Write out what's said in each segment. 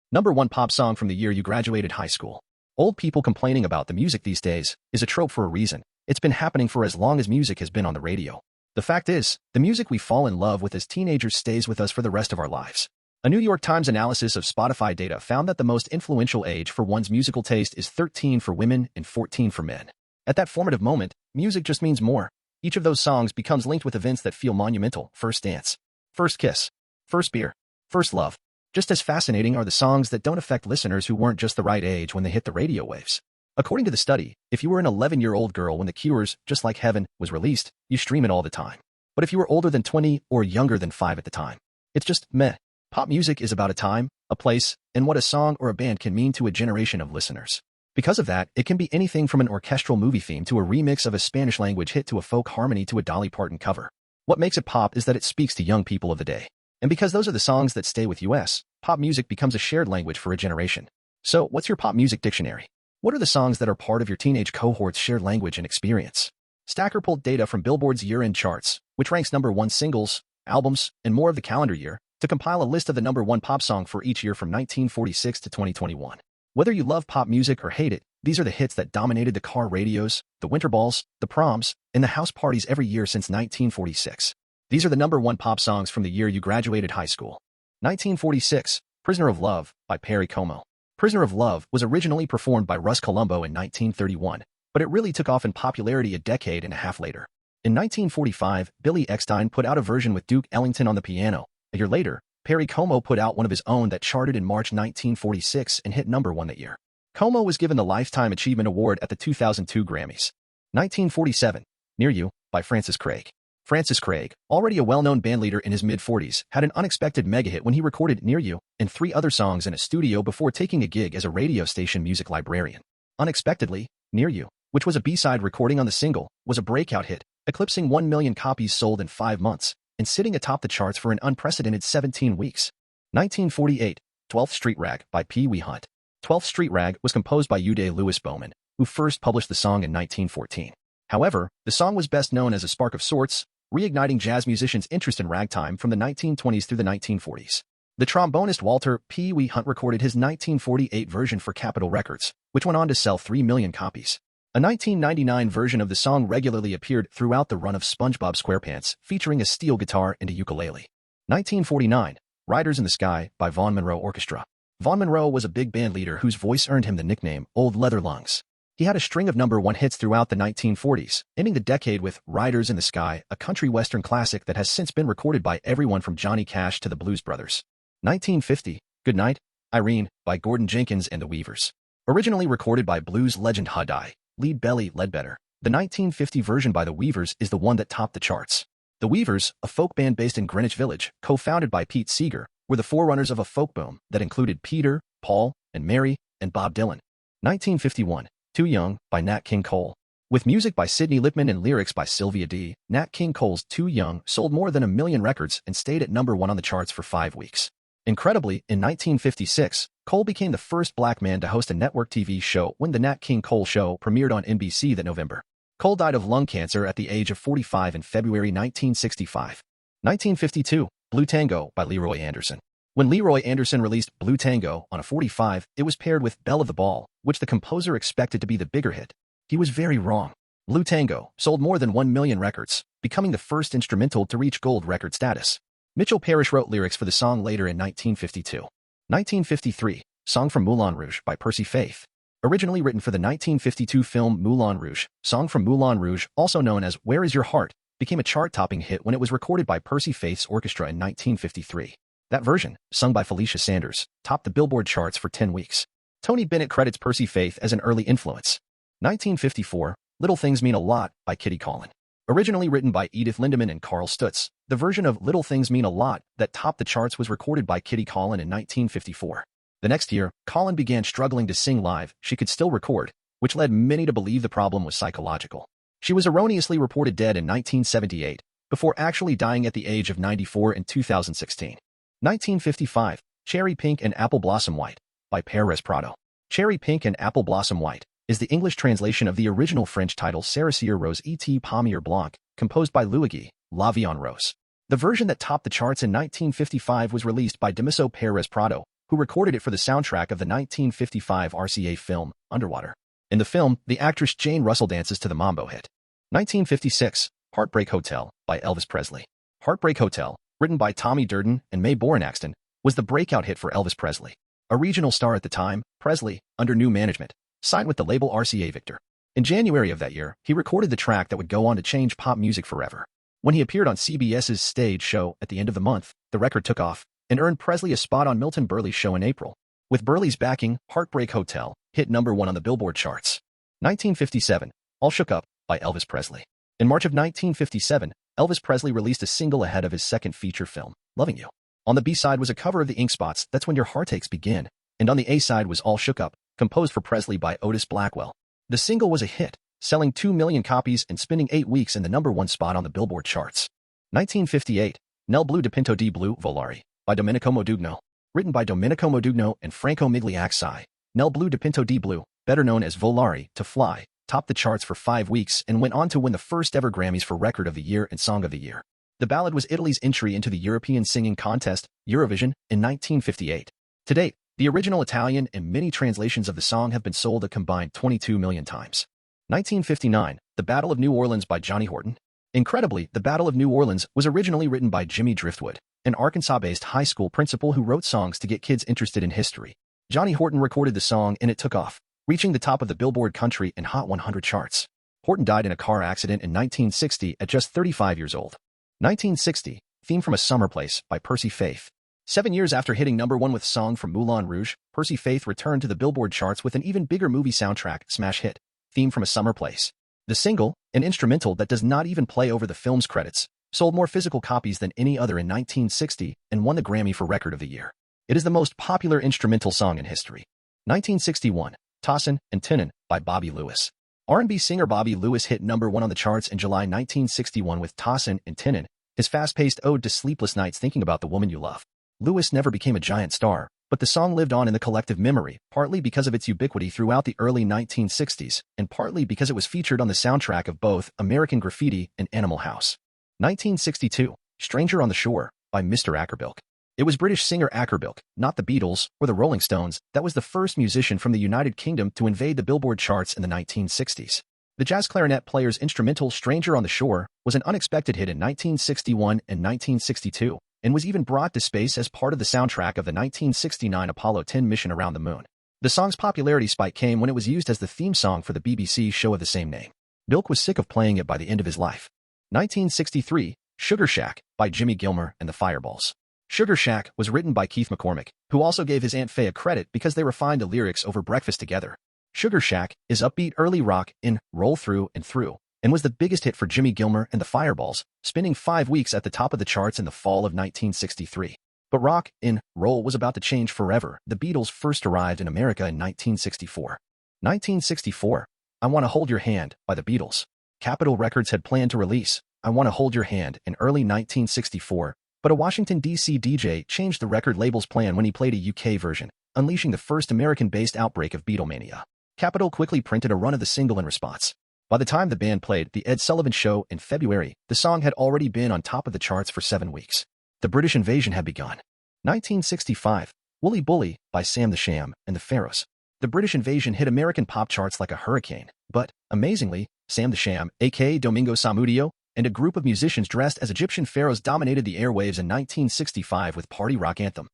Number one pop song from the year you graduated high school. Old people complaining about the music these days is a trope for a reason. It's been happening for as long as music has been on the radio. The fact is, the music we fall in love with as teenagers stays with us for the rest of our lives. A New York Times analysis of Spotify data found that the most influential age for one's musical taste is 13 for women and 14 for men. At that formative moment, music just means more. Each of those songs becomes linked with events that feel monumental: first dance, first kiss, first beer, first love. Just as fascinating are the songs that don't affect listeners who weren't just the right age when they hit the radio waves. According to the study, if you were an 11-year-old girl when The Cure's Just Like Heaven was released, you stream it all the time. But if you were older than 20 or younger than 5 at the time, it's just meh. Pop music is about a time, a place, and what a song or a band can mean to a generation of listeners. Because of that, it can be anything from an orchestral movie theme to a remix of a Spanish-language hit to a folk harmony to a Dolly Parton cover. What makes it pop is that it speaks to young people of the day. And because those are the songs that stay with us, pop music becomes a shared language for a generation. So, what's your pop music dictionary? What are the songs that are part of your teenage cohort's shared language and experience? Stacker pulled data from Billboard's year-end charts, which ranks number one singles, albums, and more of the calendar year, to compile a list of the number one pop song for each year from 1946 to 2021. Whether you love pop music or hate it, these are the hits that dominated the car radios, the winter balls, the proms, and the house parties every year since 1946. These are the number one pop songs from the year you graduated high school. 1946, Prisoner of Love by Perry Como. Prisoner of Love was originally performed by Russ Columbo in 1931, but it really took off in popularity a decade and a half later. In 1945, Billy Eckstine put out a version with Duke Ellington on the piano. A year later, Perry Como put out one of his own that charted in March 1946 and hit number one that year. Como was given the Lifetime Achievement Award at the 2002 Grammys. 1947, Near You by Francis Craig. Francis Craig, already a well-known bandleader in his mid-40s, had an unexpected mega-hit when he recorded Near You and 3 other songs in a studio before taking a gig as a radio station music librarian. Unexpectedly, Near You, which was a B-side recording on the single, was a breakout hit, eclipsing 1 million copies sold in 5 months and sitting atop the charts for an unprecedented 17 weeks. 1948, 12th Street Rag by Pee Wee Hunt. 12th Street Rag was composed by Uday Lewis Bowman, who first published the song in 1914. However, the song was best known as a spark of sorts, reigniting jazz musicians' interest in ragtime from the 1920s through the 1940s. The trombonist Walter Pee Wee Hunt recorded his 1948 version for Capitol Records, which went on to sell 3 million copies. A 1999 version of the song regularly appeared throughout the run of SpongeBob SquarePants, featuring a steel guitar and a ukulele. 1949, Riders in the Sky by Vaughn Monroe Orchestra. Vaughn Monroe was a big band leader whose voice earned him the nickname Old Leather Lungs. He had a string of number one hits throughout the 1940s, ending the decade with Riders in the Sky, a country western classic that has since been recorded by everyone from Johnny Cash to the Blues Brothers. 1950, Good Night, Irene, by Gordon Jenkins and the Weavers. Originally recorded by blues legend Hudai, lead Belly Ledbetter, the 1950 version by the Weavers is the one that topped the charts. The Weavers, a folk band based in Greenwich Village, co-founded by Pete Seeger, were the forerunners of a folk boom that included Peter, Paul, and Mary, and Bob Dylan. 1951, Too Young by Nat King Cole. With music by Sidney Lipman and lyrics by Sylvia D., Nat King Cole's Too Young sold more than 1 million records and stayed at number one on the charts for 5 weeks. Incredibly, in 1956, Cole became the first black man to host a network TV show when The Nat King Cole Show premiered on NBC that November. Cole died of lung cancer at the age of 45 in February 1965. 1952, Blue Tango by Leroy Anderson. When Leroy Anderson released Blue Tango on a 45, it was paired with Belle of the Ball, which the composer expected to be the bigger hit. He was very wrong. Blue Tango sold more than 1 million records, becoming the first instrumental to reach gold record status. Mitchell Parrish wrote lyrics for the song later in 1952. 1953, Song from Moulin Rouge by Percy Faith. Originally written for the 1952 film Moulin Rouge, Song from Moulin Rouge, also known as Where Is Your Heart, became a chart-topping hit when it was recorded by Percy Faith's orchestra in 1953. That version, sung by Felicia Sanders, topped the Billboard charts for 10 weeks. Tony Bennett credits Percy Faith as an early influence. 1954, Little Things Mean a Lot by Kitty Collin. Originally written by Edith Lindemann and Carl Stutz, the version of Little Things Mean a Lot that topped the charts was recorded by Kitty Collin in 1954. The next year, Collin began struggling to sing live. She could still record, which led many to believe the problem was psychological. She was erroneously reported dead in 1978, before actually dying at the age of 94 in 2016. 1955, Cherry Pink and Apple Blossom White by Perez Prado. Cherry Pink and Apple Blossom White is the English translation of the original French title Cerisier Rose et Pommier Blanc, composed by Luigi, La Vie en Rose. The version that topped the charts in 1955 was released by Damiso Perez Prado, who recorded it for the soundtrack of the 1955 RCA film, Underwater. In the film, the actress Jane Russell dances to the mambo hit. 1956, Heartbreak Hotel by Elvis Presley. Heartbreak Hotel, written by Tommy Durden and Mae Borenaxton, was the breakout hit for Elvis Presley. A regional star at the time, Presley, under new management, signed with the label RCA Victor. In January of that year, he recorded the track that would go on to change pop music forever. When he appeared on CBS's stage show at the end of the month, the record took off and earned Presley a spot on Milton Berle's show in April. With Berle's backing, Heartbreak Hotel hit #1 on the Billboard charts. 1957, All Shook Up by Elvis Presley. In March of 1957, Elvis Presley released a single ahead of his second feature film, Loving You. On the B-side was a cover of the Ink Spots' That's When Your Heartaches Begin, and on the A-side was All Shook Up, composed for Presley by Otis Blackwell. The single was a hit, selling 2 million copies and spending 8 weeks in the #1 spot on the Billboard charts. 1958, Nel Blue de Pinto di Blue Volare by Domenico Modugno. Written by Domenico Modugno and Franco Migliacci, Nel Blue de Pinto di Blue, better known as Volare, to Fly, topped the charts for 5 weeks and went on to win the first ever Grammys for Record of the Year and Song of the Year. The ballad was Italy's entry into the European Singing Contest, Eurovision, in 1958. To date, the original Italian and many translations of the song have been sold a combined 22 million times. 1959, The Battle of New Orleans by Johnny Horton. Incredibly, The Battle of New Orleans was originally written by Jimmy Driftwood, an Arkansas-based high school principal who wrote songs to get kids interested in history. Johnny Horton recorded the song and it took off, reaching the top of the Billboard Country and Hot 100 charts. Horton died in a car accident in 1960 at just 35 years old. 1960, Theme from a Summer Place by Percy Faith. 7 years after hitting #1 with Song from Moulin Rouge, Percy Faith returned to the Billboard charts with an even bigger movie soundtrack smash hit, Theme from a Summer Place. The single, an instrumental that does not even play over the film's credits, sold more physical copies than any other in 1960 and won the Grammy for Record of the Year. It is the most popular instrumental song in history. 1961, Tossin' and Tinnin' by Bobby Lewis. R&B singer Bobby Lewis hit #1 on the charts in July 1961 with Tossin' and Tinnin', his fast-paced ode to sleepless nights thinking about the woman you love. Lewis never became a giant star, but the song lived on in the collective memory, partly because of its ubiquity throughout the early 1960s, and partly because it was featured on the soundtrack of both American Graffiti and Animal House. 1962, Stranger on the Shore by Mr. Akerbilk. It was British singer Akerbilk, not the Beatles or the Rolling Stones, that was the first musician from the United Kingdom to invade the Billboard charts in the 1960s. The jazz clarinet player's instrumental Stranger on the Shore was an unexpected hit in 1961 and 1962, and was even brought to space as part of the soundtrack of the 1969 Apollo 10 mission around the moon. The song's popularity spike came when it was used as the theme song for the BBC show of the same name. Bilk was sick of playing it by the end of his life. 1963, Sugar Shack by Jimmy Gilmer and the Fireballs. Sugar Shack was written by Keith McCormick, who also gave his Aunt Faye a credit because they refined the lyrics over breakfast together. Sugar Shack is upbeat early rock in Roll Through and Through, and was the biggest hit for Jimmy Gilmer and the Fireballs, spending 5 weeks at the top of the charts in the fall of 1963. But rock in Roll was about to change forever. The Beatles first arrived in America in 1964. 1964, I Wanna Hold Your Hand by the Beatles. Capitol Records had planned to release I Wanna Hold Your Hand in early 1964, but a Washington, D.C. DJ changed the record label's plan when he played a UK version, unleashing the first American-based outbreak of Beatlemania. Capitol quickly printed a run of the single in response. By the time the band played The Ed Sullivan Show in February, the song had already been on top of the charts for 7 weeks. The British invasion had begun. 1965, Wooly Bully by Sam the Sham and the Pharaohs. The British invasion hit American pop charts like a hurricane, but, amazingly, Sam the Sham, aka Domingo Samudio, and a group of musicians dressed as Egyptian pharaohs dominated the airwaves in 1965 with party rock anthem,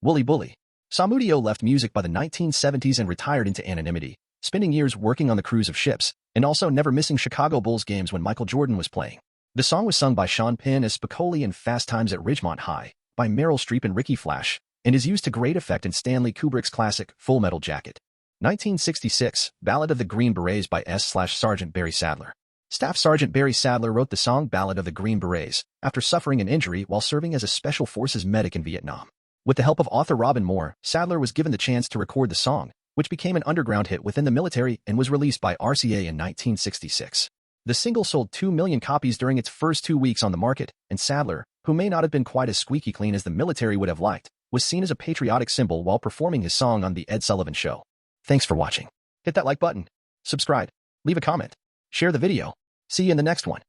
Wooly Bully. Samudio left music by the 1970s and retired into anonymity, spending years working on the crews of ships, and also never missing Chicago Bulls games when Michael Jordan was playing. The song was sung by Sean Penn as Spicoli in Fast Times at Ridgemont High, by Meryl Streep and Ricky Flash, and is used to great effect in Stanley Kubrick's classic Full Metal Jacket. 1966, Ballad of the Green Berets by S/Sergeant Barry Sadler. Staff Sergeant Barry Sadler wrote the song Ballad of the Green Berets after suffering an injury while serving as a Special Forces medic in Vietnam. With the help of author Robin Moore, Sadler was given the chance to record the song, which became an underground hit within the military and was released by RCA in 1966. The single sold 2 million copies during its first 2 weeks on the market, and Sadler, who may not have been quite as squeaky clean as the military would have liked, was seen as a patriotic symbol while performing his song on The Ed Sullivan Show. Thanks for watching. Hit that like button, subscribe, leave a comment, share the video. See you in the next one.